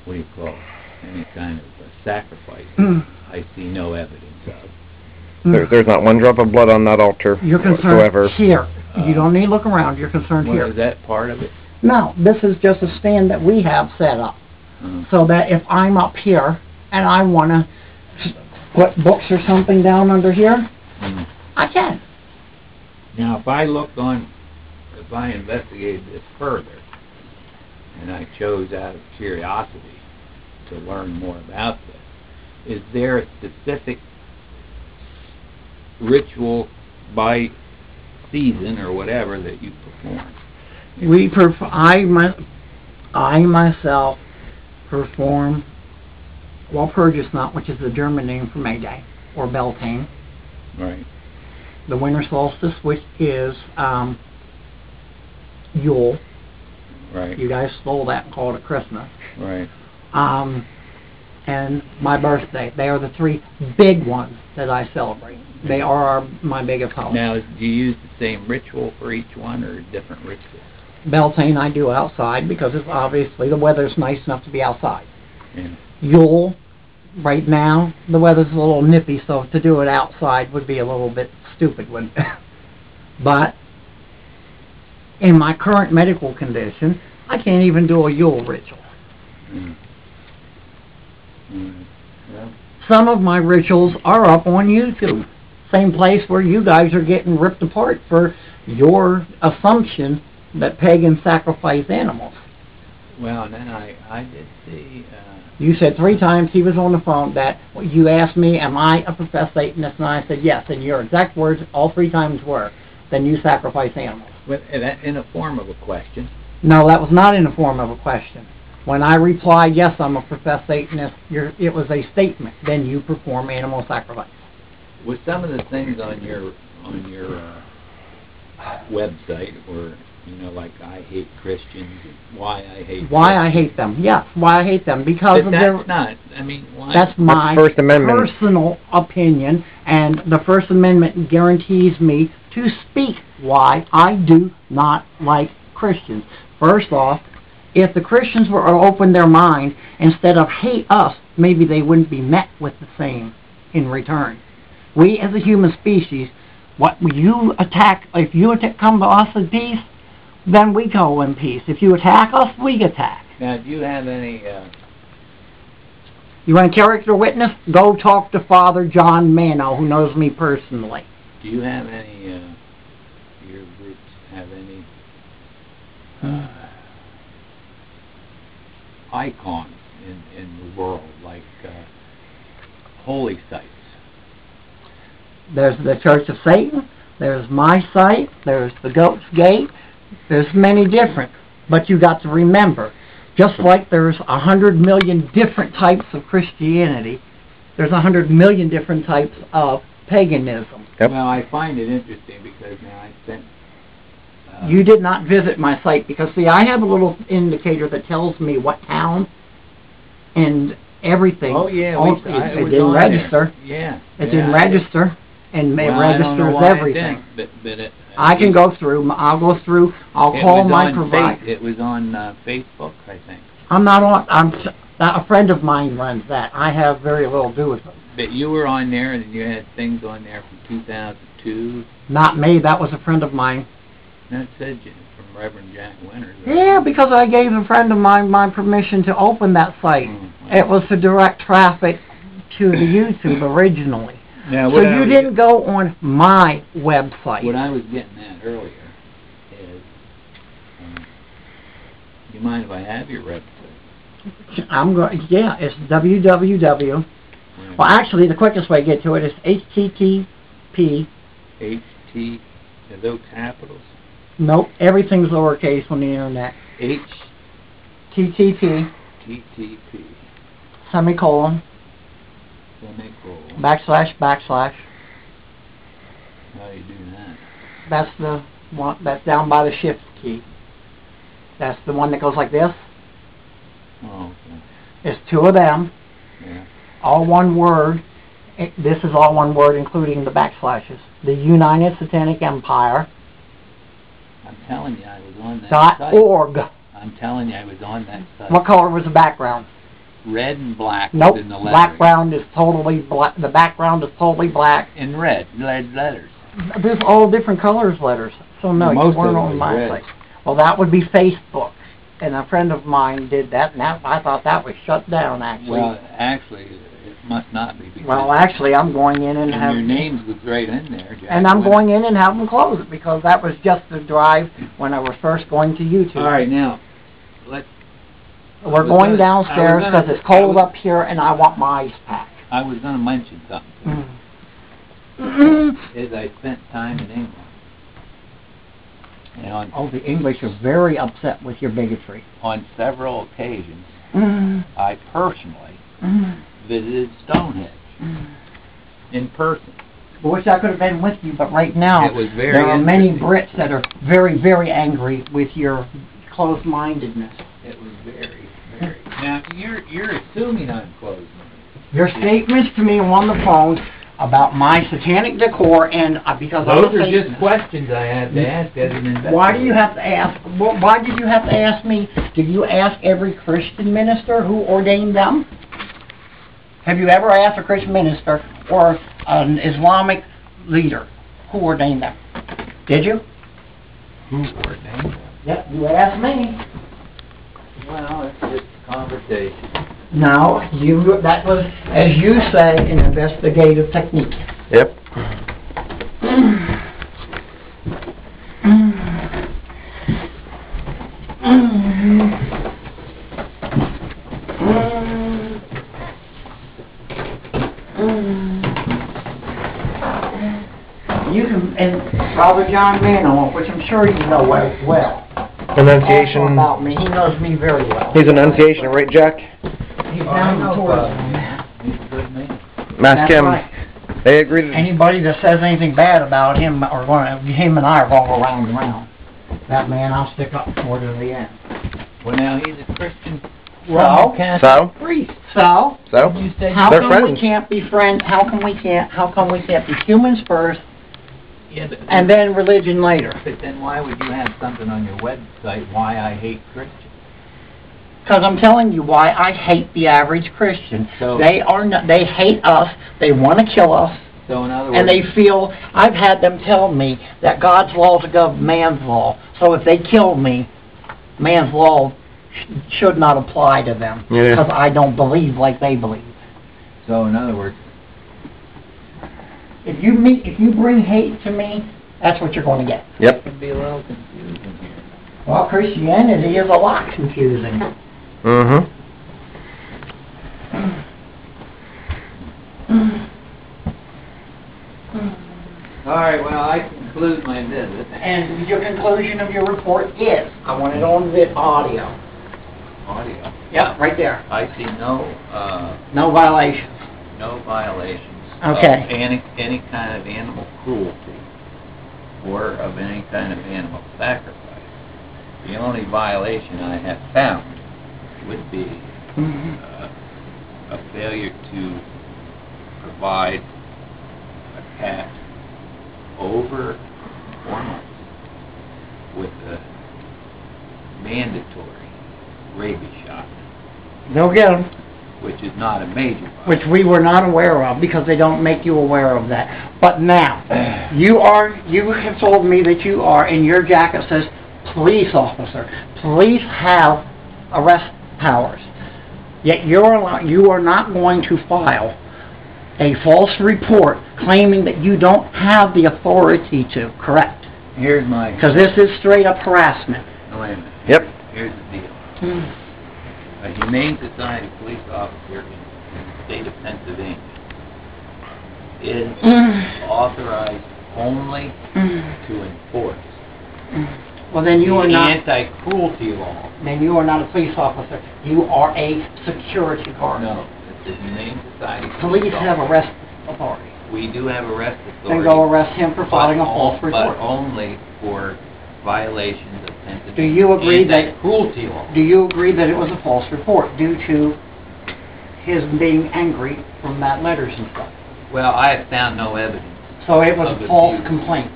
what do you call it, any kind of sacrifice, I see no evidence of. There's not one drop of blood on that altar You're concerned whatsoever. here. You don't need to look around. You're concerned here. Is that part of it? No, this is just a stand that we have set up. So that if I'm up here and I want to put books or something down under here, I can. Now, if I investigated this further, and I chose out of curiosity to learn more about this, is there a specific ritual by season or whatever that you perform? I myself perform Walpurgisnacht, which is the German name for May Day, or Beltane. Right. The winter solstice, which is Yule. Right. You guys stole that and called it Christmas. Right. And my birthday. They are the three big ones that I celebrate. They are my biggest holiday. Now, do you use the same ritual for each one or different rituals? Beltane I do outside because it's obviously the weather's nice enough to be outside. Yeah. Yule, right now, the weather's a little nippy, so to do it outside would be a little bit stupid, wouldn't it? But in my current medical condition, I can't even do a Yule ritual. Well, some of my rituals are up on YouTube. Same place where you guys are getting ripped apart for your assumption that pagans sacrifice animals. Well, and then I did see... you said 3 times he was on the phone that you asked me, am I a professed Satanist? And I said yes, and your exact words all 3 times were, then you sacrifice animals. In a form of a question. No, that was not in the form of a question. When I replied, yes, I'm a professed Satanist, it was a statement. Then you perform animal sacrifice. With some of the things on your website, or like I hate Christians, why I hate them? Yes, why I hate them because but that's not. I mean, why? That's my First Amendment. Personal opinion, and the First Amendment guarantees me to speak why I do not like Christians. First off, if the Christians were to open their mind, instead of hate us, maybe they wouldn't be met with the same in return. We as a human species, if you come to us in peace, then we go in peace. If you attack us, we attack. Now, do you have any... You want a character witness? Go talk to Father John Mano, who knows me personally. Do you have any... your groups have any... icons in the world, like holy sites? There's the Church of Satan, there's my site, there's the Goat's Gate, there's many different, but you got to remember, just like there's 100 million different types of Christianity, there's 100 million different types of paganism. Yep. Well, I find it interesting because now I spent... you did not visit my site because, see, I have a little indicator that tells me what town and everything. Oh, yeah. It didn't register. Yeah. It didn't register, and it registers everything. I can go through. I'll go through. I'll call my provider. It was on Facebook, I think. I'm not on. A friend of mine runs that. I have very little to do with it. But you were on there, and you had things on there from 2002. Not me. That was a friend of mine. That said from Reverend Jack Winters. Yeah, because I gave a friend of mine my permission to open that site. It was to direct traffic to the YouTube originally. Now, so you didn't go on my website. What I was getting at earlier is, do you mind if I have your website? Yeah, it's www. Well, actually, the quickest way to get to it is http. Are those capitals? Nope, everything's lowercase on the internet. TTP. Semicolon. Backslash. How do you do that? That's the one that's down by the shift key. That's the one that goes like this. Oh, okay. There's 2 of them. Yeah. All one word. This is all one word, including the backslashes. The United Satanic Empire. I'm telling you, I was on that site. .org. I'm telling you, I was on that site. What color was the background? red and black Nope, in the lettering. background is totally black. The background is totally black. In red letters. There's all different colors letters. So no, you Most of weren't it on was my red. site. Well, that would be Facebook. And a friend of mine did that, and I thought that was shut down, actually. Well, actually, it must not be. Because Well, actually, I'm going in and your names was right in there, Jack. and I'm going in and have them close it, because that was just the drive when I was first going to YouTube. All right, now, We're going downstairs I was because it's cold up here, and I want my ice pack. I was going to mention something. Is I spent time in England. And Oh, the English are very upset with your bigotry. on several occasions, I personally visited Stonehenge in person. I wish I could have been with you, but right now It was very there are many interesting. Brits that are very, very angry with your closed-mindedness. It was very, very. Now you're assuming I'm closed-minded. Your statements to me on the phone about my satanic decor and because I'm Those a are Satanist. just questions I had to ask as an investigator. Why do you have to ask? Why did you have to ask me? Did you ask every Christian minister who ordained them? Have you ever asked a Christian minister or an Islamic leader who ordained them? Did you? Who ordained them? Yep, you asked me. Well, it's just a conversation. No, that was, as you say, an investigative technique. Yep. You can, and Robert John Manoa, which I'm sure you know well. Enunciation. Also about me, he knows me very well. He's enunciation, right, Jack? He's down in tourism. He's a good man. Ask That's him. right. They agree that Anybody that says anything bad about him, or him and I are going to go round and round. That man, I'll stick up for to the end. Well, now he's a Christian So? Catholic priest. So, So? You said how They're come friends. we can't be friends? How come we can't be humans first Yeah, but, and then religion later? but then why would you have something on your website, Why I Hate Christians? Because I'm telling you why I hate the average Christian. So- They hate us. They want to kill us. So in other words, And they feel, I've had them tell me that God's law is above man's law. So if they kill me, man's law should not apply to them. Yeah. Because I don't believe like they believe. so in other words, If you bring hate to me, that's what you're going to get. Yep. it can be a little confusing here. Well, Christianity is a lot confusing. Mm-hmm. All right, well, I conclude my visit. And your conclusion of your report is, I want it on audio. Audio. Yep, right there. I see no No violations. Okay. Of any kind of animal cruelty or of any kind of animal sacrifice. The only violation I have found would be a failure to provide a cat over 4 months with a mandatory rabies shot, Go get them. which is not a major violation. Which we were not aware of because they don't make you aware of that. But now, you have told me that you are, and your jacket says police officer. Police have arrest powers. Yet you are not going to file a false report claiming that you don't have the authority to, correct? Here's my... Because this is straight up harassment. No, wait a minute. Yep. Here's the deal. A Humane Society police officer in the state of Pennsylvania is authorized only to enforce Well, then you are the not. anti-cruelty law. Then you are not a police officer. You are a security guard. No, it's the Humane Society Police have officer. arrest authority. We do have arrest Then authority. go arrest him for filing a false But report. only for violations of Pennsylvania Do you agree that- anti-cruelty law. Do you agree that it was a false report due to his being angry from that letters and stuff? Well, I have found no evidence. So it was Of a false abuse. complaint.